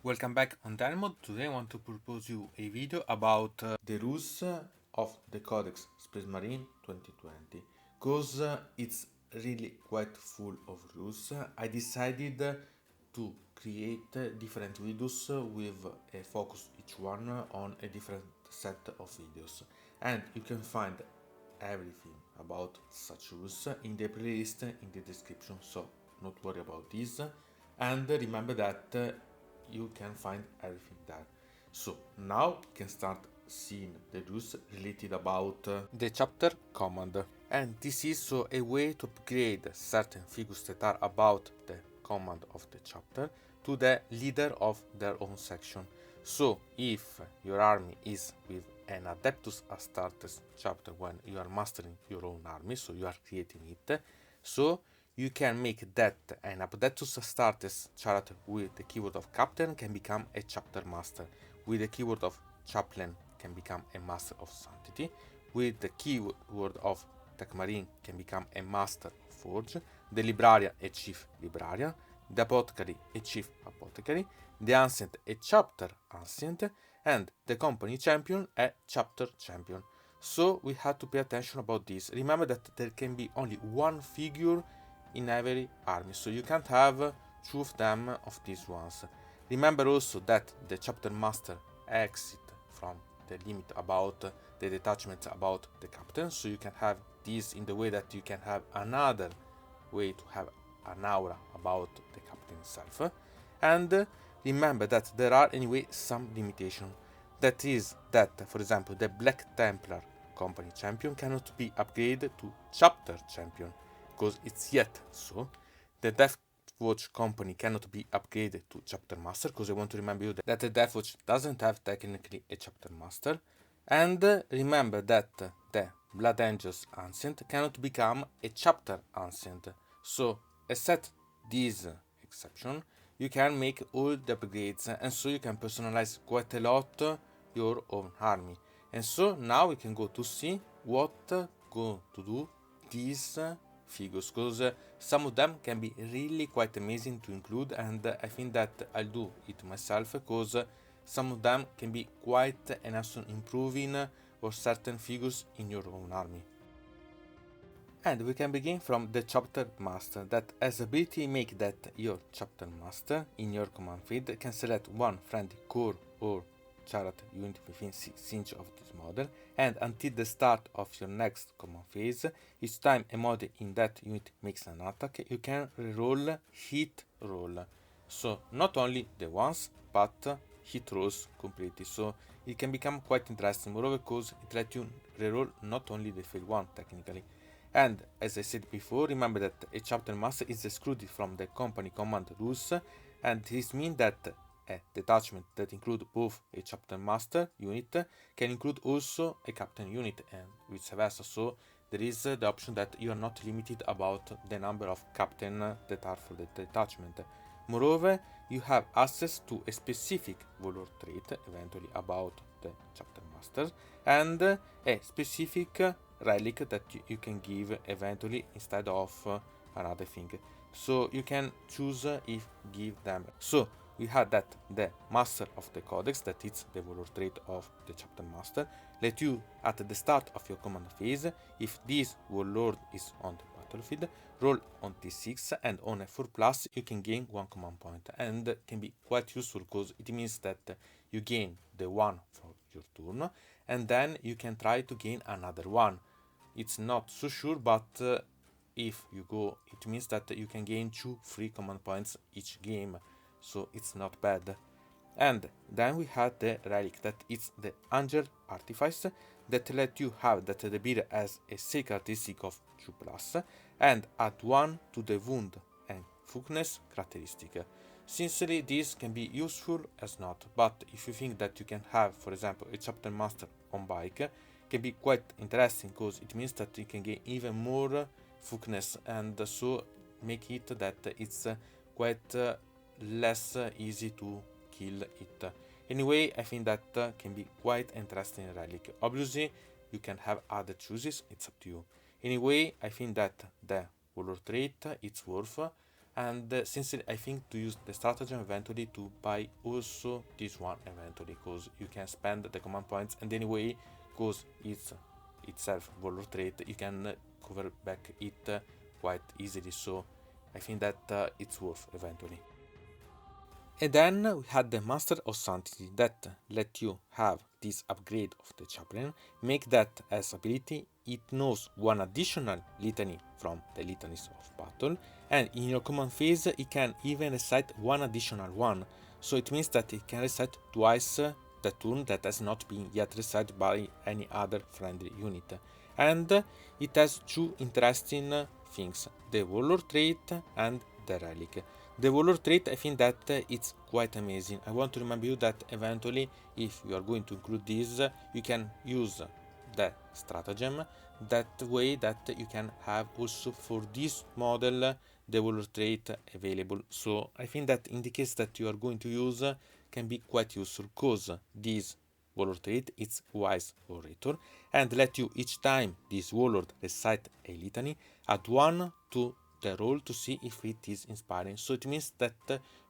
Welcome back on Mode. Today I want to propose you a video about the rules of the Codex Space Marine 2020 because it's really quite full of rules. I decided to create different videos with a focus each one on a different set of videos, and you can find everything about such rules in the playlist in the description, so not worry about this. And remember that you can find everything there. So now you can start seeing the rules related about the chapter command, and this is so a way to upgrade certain figures that are about the command of the chapter to the leader of their own section. So if your army is with an Adeptus Astartes chapter when you are mastering your own army, so you are creating it, so you can make that an Adeptus Astartes chart with the keyword of captain can become a chapter master, with the keyword of chaplain can become a master of sanctity, with the keyword of tech marine can become a master of forge, the librarian a chief librarian, the apothecary a chief apothecary, the ancient a chapter ancient, and the company champion a chapter champion. So we have to pay attention about this. Remember that there can be only one figure in every army, so you can't have two of them of these ones. Remember also that the chapter master exit from the limit about the detachment about the captain, so you can have this in the way that you can have another way to have an aura about the captain itself. And remember that there are anyway some limitation. That is that, for example, the Black Templar company champion cannot be upgraded to chapter champion because it's yet so. The Death Watch company cannot be upgraded to chapter master because I want to remind you that the Death Watch doesn't have technically a chapter master. And remember that the Blood Angels Ancient cannot become a chapter Ancient. So, except this exception, you can make all the upgrades, and so you can personalize quite a lot your own army. And so now we can go to see what go to do these figures, because some of them can be really quite amazing to include, and I think that I'll do it myself because some of them can be quite an awesome improving for certain figures in your own army. And we can begin from the chapter master, that has ability make that your chapter master in your command feed can select one friendly core or chariot unit within 6 inches of this model, and until the start of your next command phase, each time a model in that unit makes an attack, you can reroll hit roll. So not only the ones, but hit rolls completely. So it can become quite interesting, moreover because it lets you reroll not only the failed one technically. And as I said before, remember that a chapter master is excluded from the company command rules, and this means that a detachment that includes both a chapter master unit can include also a captain unit and vice versa. So there is the option that you are not limited about the number of captain that are for the detachment. Moreover, you have access to a specific valor trait eventually about the chapter master, and a specific relic that you can give eventually instead of another thing. So you can choose if give them. So we had that the master of the codex, that is the valor trait of the chapter master, let you at the start of your command phase, if this warlord is on the battlefield, roll on d6, and on a 4+ you can gain 1 command point, and can be quite useful because it means that you gain the one for your turn, and then you can try to gain another one. It's not so sure, but if you go, it means that you can gain 2 free command points each game, so it's not bad. And then we had the relic, that is the Angel Artifice, that let you have that the beer has a sacred characteristic of 2+, and add 1 to the wound and toughness characteristic. Sincerely, this can be useful as not, but if you think that you can have, for example, a chapter master on bike, can be quite interesting because it means that you can gain even more toughness, and so make it that it's quite less easy to kill it. Anyway, I think that can be quite interesting relic. Obviously, you can have other choices, it's up to you. Anyway, I think that the valor trait it's worth And since I think to use the stratagem eventually to buy also this one eventually, because you can spend the command points, and anyway, because it's itself warlord trait, you can cover back it quite easily, so I think that it's worth eventually. And then we had the Master of Sanctity that let you have this upgrade of the chaplain, make that as ability, it knows one additional litany from the litanies of battle, and in your command phase it can even recite one additional one, so it means that it can recite twice the turn that has not been yet recited by any other friendly unit. And it has two interesting things, the Warlord trait and the Relic. The Warlord trait, I think that it's quite amazing. I want to remind you that eventually, if you are going to include this, you can use the stratagem that way that you can have also for this model the Warlord trait available. So I think that in the case that you are going to use can be quite useful, because this Warlord trait is Wise Orator and let you each time this Warlord recite a litany add 1 to the roll to see if it is inspiring. So it means that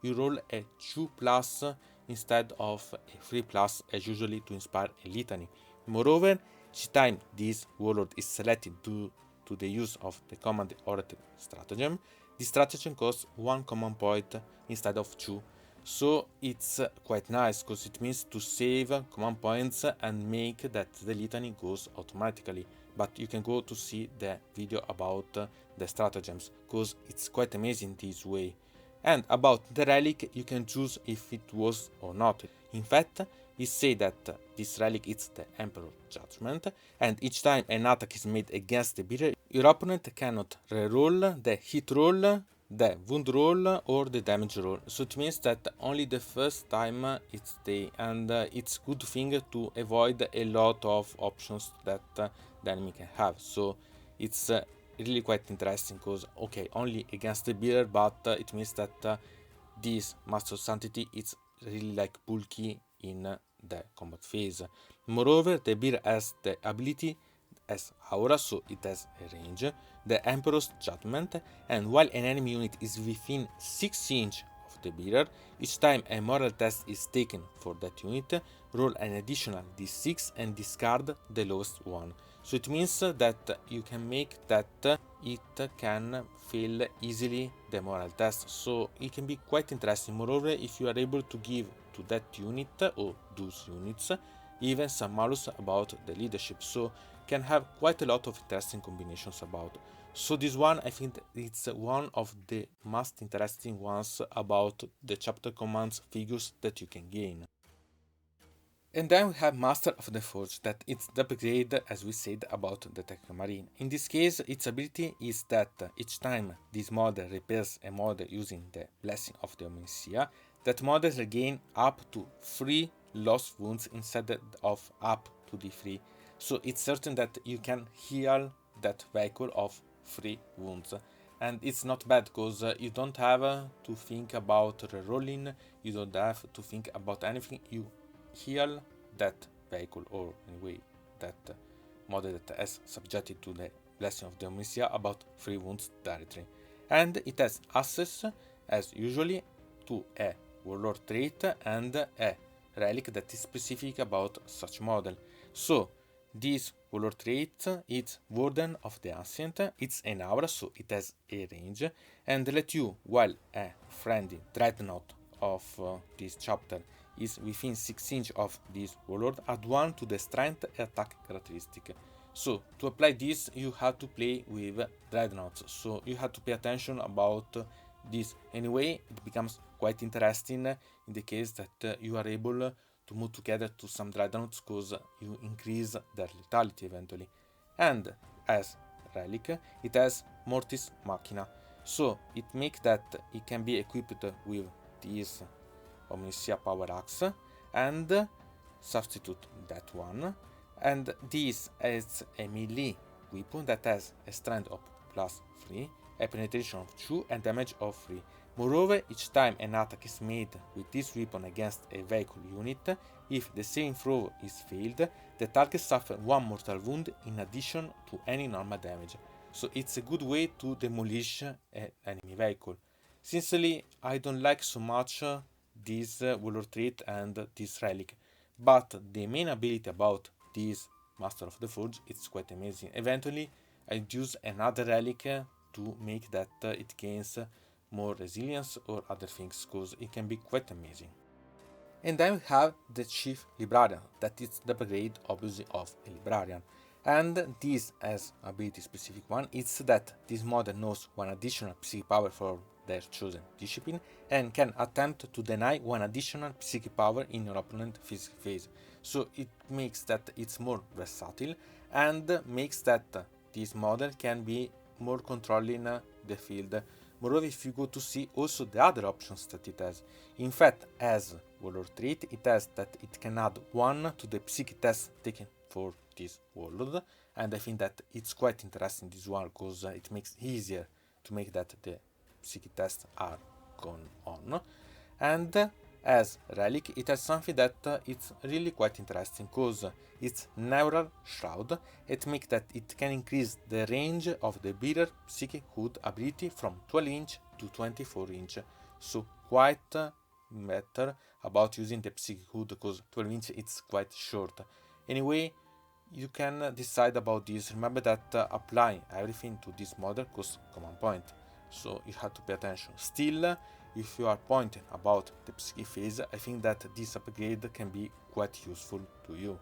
you roll a 2+ instead of a 3+ as usually to inspire a litany. Moreover, each time this warlord is selected due to the use of the command orator stratagem, this stratagem costs 1 command point instead of 2. So it's quite nice, because it means to save command points and make that the litany goes automatically. But you can go to see the video about the stratagems, because it's quite amazing this way. And about the relic, you can choose if it was or not. In fact, it says that this relic is the Emperor Judgment, and each time an attack is made against the bearer, your opponent cannot reroll the hit roll, the wound roll, or the damage roll. So it means that only the first time it's there, and it's good thing to avoid a lot of options that the enemy can have. So it's really quite interesting, because okay, only against the bearer, but it means that this Master of Sanctity is really like bulky in the combat phase. Moreover, the bearer has the ability as aura, so it has a range, the Emperor's Judgment, and while an enemy unit is within 6 inches of the bearer, each time a moral test is taken for that unit, roll an additional d6 and discard the lowest one. So it means that you can make that it can fail easily the moral test, so it can be quite interesting. Moreover, if you are able to give to that unit or those units even some malus about the leadership, so can have quite a lot of interesting combinations about. So this one, I think it's one of the most interesting ones about the chapter commands figures that you can gain. And then we have Master of the Forge, that it's the upgrade as we said about the Tech Marine. In this case, its ability is that each time this model repairs a model using the Blessing of the Omniscia, that model regain up to 3 lost wounds instead of up to the 3. So it's certain that you can heal that vehicle of 3 wounds. And it's not bad, because you don't have to think about rerolling, you don't have to think about anything, you heal that vehicle, or anyway that model that has subjected to the Blessing of the Omniscia about 3 wounds directly. And it has access, as usually, to a Warlord trait and a relic that is specific about such model. So this Warlord trait is Warden of the Ancient, it's an aura, so it has a range, and let you, while a friendly dreadnought of this chapter is within 6 inches of this warlord, add 1 to the strength attack characteristic. So to apply this, you have to play with dreadnoughts, so you have to pay attention about this. Anyway, it becomes quite interesting in the case that you are able to move together to some dreadnoughts, because you increase their lethality eventually. And as relic, it has Mortis Machina, so it makes that it can be equipped with this Omniscia Power Axe and substitute that one, and this is a melee weapon that has a strength of +3, a penetration of 2 and damage of 3. Moreover, each time an attack is made with this weapon against a vehicle unit, if the saving throw is failed, the target suffers 1 mortal wound in addition to any normal damage. So it's a good way to demolish an enemy vehicle. Sincerely, I don't like so much this Warlord trait and this relic, but the main ability about this Master of the Forge is quite amazing. Eventually, I use another relic to make that it gains more resilience or other things, because it can be quite amazing. And then we have the Chief Librarian, that is the upgrade obviously of a Librarian. And this as ability specific one is that this model knows one additional psychic power for their chosen discipline and can attempt to deny one additional psychic power in your opponent's physical phase. So it makes that it's more versatile and makes that this model can be more controlling the field. Moreover, if you go to see also the other options that it has, in fact, as Warlord trait, it has that it can add 1 to the psychic test taken for this Warlord, and I think that it's quite interesting this one, because it makes it easier to make that the psychic tests are gone on. And as relic, it has something that it's really quite interesting, because it's Neural Shroud. It makes that it can increase the range of the bearer psychic hood ability from 12 inch to 24 inch. So quite better about using the psychic hood, because 12 inch it's quite short. Anyway, you can decide about this. Remember that applying everything to this model costs command point, so you have to pay attention. Still, if you are pointing about the psychic phase, I think that this upgrade can be quite useful to you.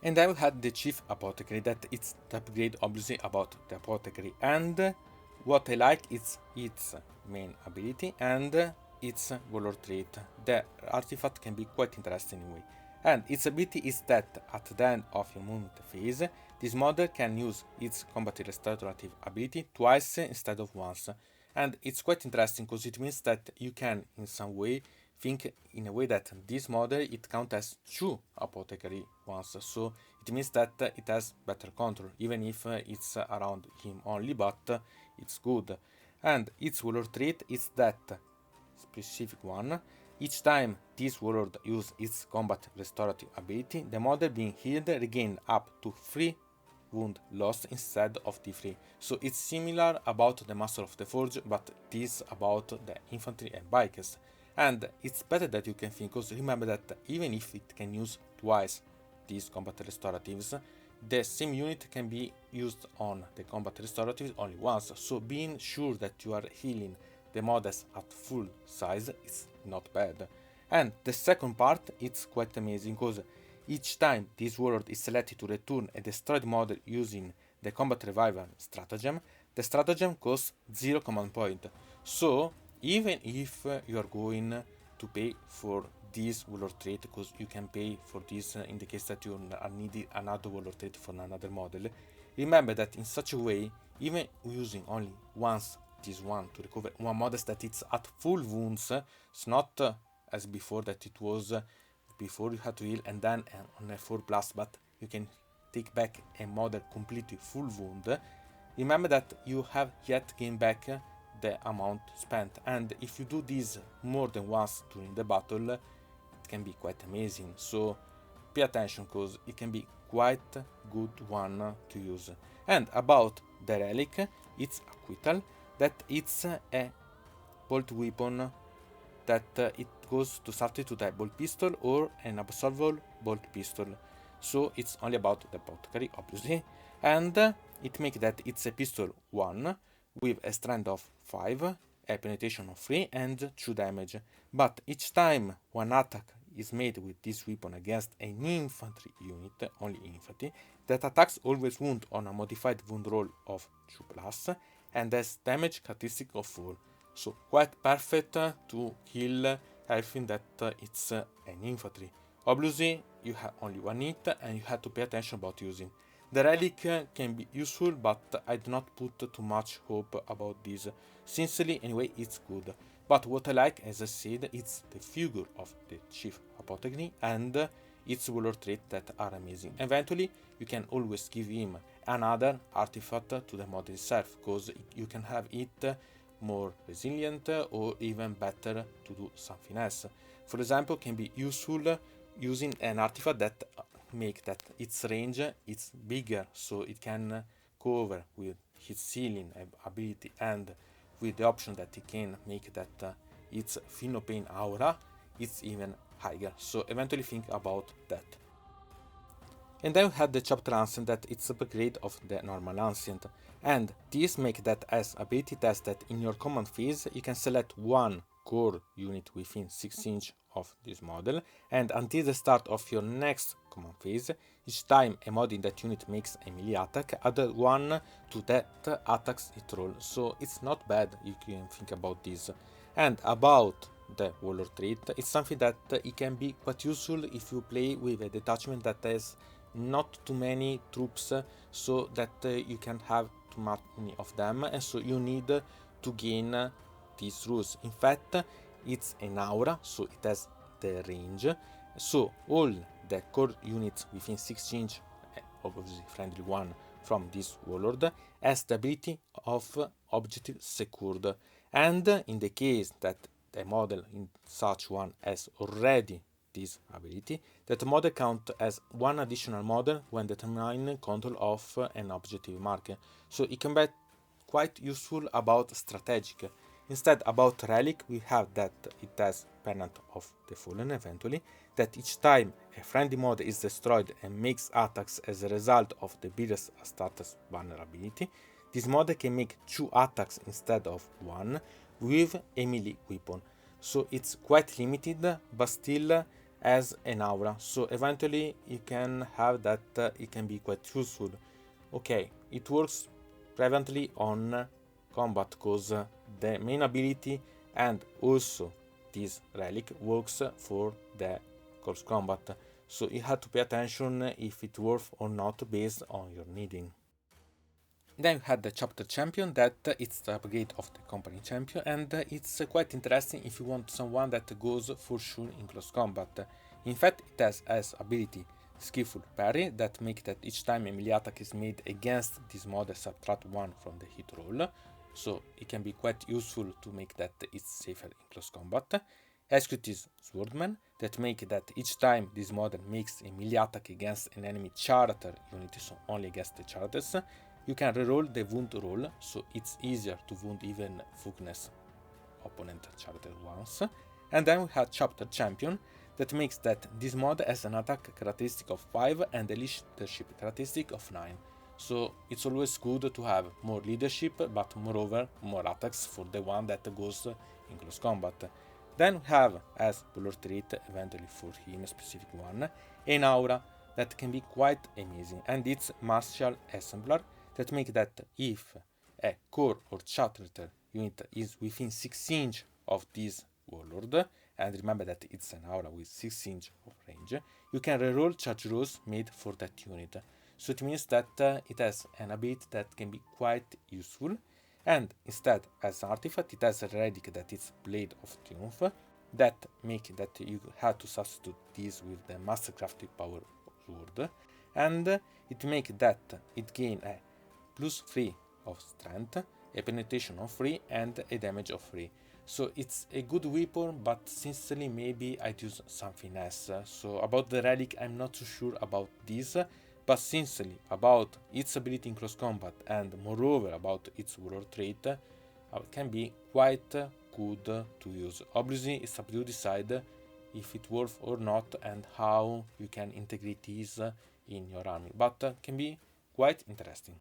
And I will have the Chief Apothecary, that it's the upgrade obviously about the Apothecary, and what I like is its main ability and its Warlord trait. The artifact can be quite interesting anyway. And its ability is that at the end of your movement phase, this model can use its combat restorative ability twice instead of once. And it's quite interesting because it means that you can in some way think in a way that this model it counts as 2 apothecary ones, so it means that it has better control, even if it's around him only, but it's good. And its warlord trait is that specific one. Each time this warlord uses its combat restorative ability, the model being healed regain up to 3 wound lost instead of D3. So it's similar about the Master of the Forge, but this about the infantry and bikers. And it's better that you can think, because remember that even if it can use twice these combat restoratives, the same unit can be used on the combat restoratives only once. So being sure that you are healing the models at full size is not bad. And the second part, it's quite amazing, because each time this warlord is selected to return a destroyed model using the combat revival stratagem, the stratagem costs 0 command point. So even if you are going to pay for this warlord trait, because you can pay for this in the case that you are needing another warlord trait for another model, remember that in such a way, even using only once this one to recover one model that it's at full wounds, it's not as before that it was before you had to heal and then on a 4+, but you can take back a model completely full wound. Remember that you have yet gained back the amount spent, and if you do this more than once during the battle, it can be quite amazing. So pay attention, because it can be quite good one to use. And about the relic, it's acquittal, that it's a bolt weapon that it goes to substitute to the bolt pistol or an absolvable bolt pistol. So it's only about the apothecary, obviously, and it makes that it's a pistol 1 with a strength of 5, a penetration of 3 and 2 damage. But each time one attack is made with this weapon against an infantry unit, only infantry, that attacks always wound on a modified wound roll of 2+, and has damage characteristic of 4. So quite perfect to kill everything that it's an infantry. Obviously you have only one hit and you have to pay attention about using. The relic can be useful, but I do not put too much hope about this. Sincerely, anyway, it's good. But what I like, as I said, it's the figure of the Chief Apothecary and its warlord trait that are amazing. Eventually, you can always give him another artifact to the model itself, because you can have it more resilient or even better to do something else. For example, can be useful using an artifact that make that its range is bigger, so it can cover with his sealing ability and with the option that you can make that its feel no pain aura, it's even higher. So eventually think about that. And then we had the chapter ancient, that it's upgrade of the normal ancient, and this make that as ability test that in your command phase you can select one core unit within 6 inch of this model, and until the start of your next command phase, each time a model in that unit makes a melee attack, add one to that attack's hit roll. So it's not bad, you can think about this. And about the warlord trait, it's something that it can be quite useful if you play with a detachment that has not too many troops, so that you can't have too many of them, and so you need to gain these rules. In fact, it's an aura, so it has the range, so all the core units within 6 inch, obviously friendly one from this warlord, has the ability of objective secured, and in the case that the model in such one has already this ability, that model count as one additional model when determining control of an objective marker. So it can be quite useful about strategic. Instead, about relic, we have that it has Pennant of the Fallen eventually, that each time a friendly model is destroyed and makes attacks as a result of the Beerus Astartes vulnerability, this model can make 2 attacks instead of 1 with a melee weapon. So it's quite limited, but still as an aura, so eventually you can have that it can be quite useful. Okay, it works prevalently on combat cause the main ability, and also this relic works for the close combat, so you have to pay attention if it worth or not based on your needing. Then you had the chapter champion, that it's the upgrade of the company champion, and it's quite interesting if you want someone that goes for sure in close combat. In fact, it has as ability skillful parry, that make that each time a melee attack is made against this model subtract 1 from the hit roll, so it can be quite useful to make that it's safer in close combat. Execute Swordman, that make that each time this model makes a melee attack against an enemy character unit, so only against the characters, you can reroll the wound roll, so it's easier to wound even Fugnes opponent character once. And then we have Chapter Champion, that makes that this mod has an attack characteristic of 5 and a leadership characteristic of 9. So it's always good to have more leadership, but moreover more attacks for the one that goes in close combat. Then we have, as warlord trait, eventually for him a specific one, an aura that can be quite amazing, and it's martial assembler, that make that if a core or character unit is within 6 inch of this warlord, and remember that it's an aura with 6 inch of range, you can reroll charge rolls made for that unit. So it means that it has an ability that can be quite useful, and instead as an artifact it has a relic that is Blade of Triumph, that make that you have to substitute this with the Mastercrafted Power Sword, and it make that it gain a +3 of strength, a penetration of 3, and a damage of 3. So it's a good weapon, but sincerely maybe I'd use something else. So about the relic I'm not too sure about this, but sincerely about its ability in close combat, and moreover about its warlord trait, it can be quite good to use. Obviously it's up to you to decide if it's worth or not and how you can integrate this in your army, but can be quite interesting.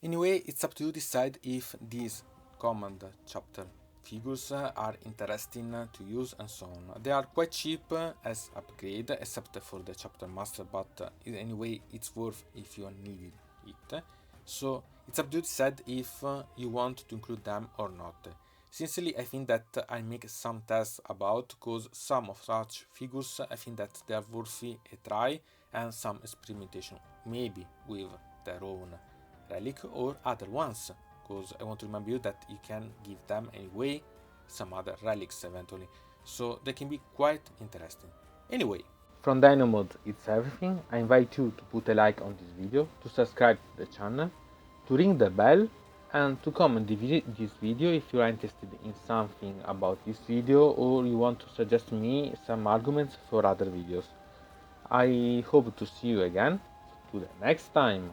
Anyway, it's up to you to decide if these command chapter figures are interesting to use and so on. They are quite cheap as upgrade, except for the chapter master, but anyway it's worth if you need it. So it's up to you to decide if you want to include them or not. Sincerely, I think that I make some tests about, cause some of such figures I think that they are worthy a try and some experimentation, maybe with their own relic or other ones, because I want to remind you that you can give them anyway some other relics eventually, so they can be quite interesting. Anyway, from Dynamod it's everything. I invite you to put a like on this video, to subscribe to the channel, to ring the bell, and to comment this video if you are interested in something about this video or you want to suggest me some arguments for other videos. I hope to see you again. To the next time.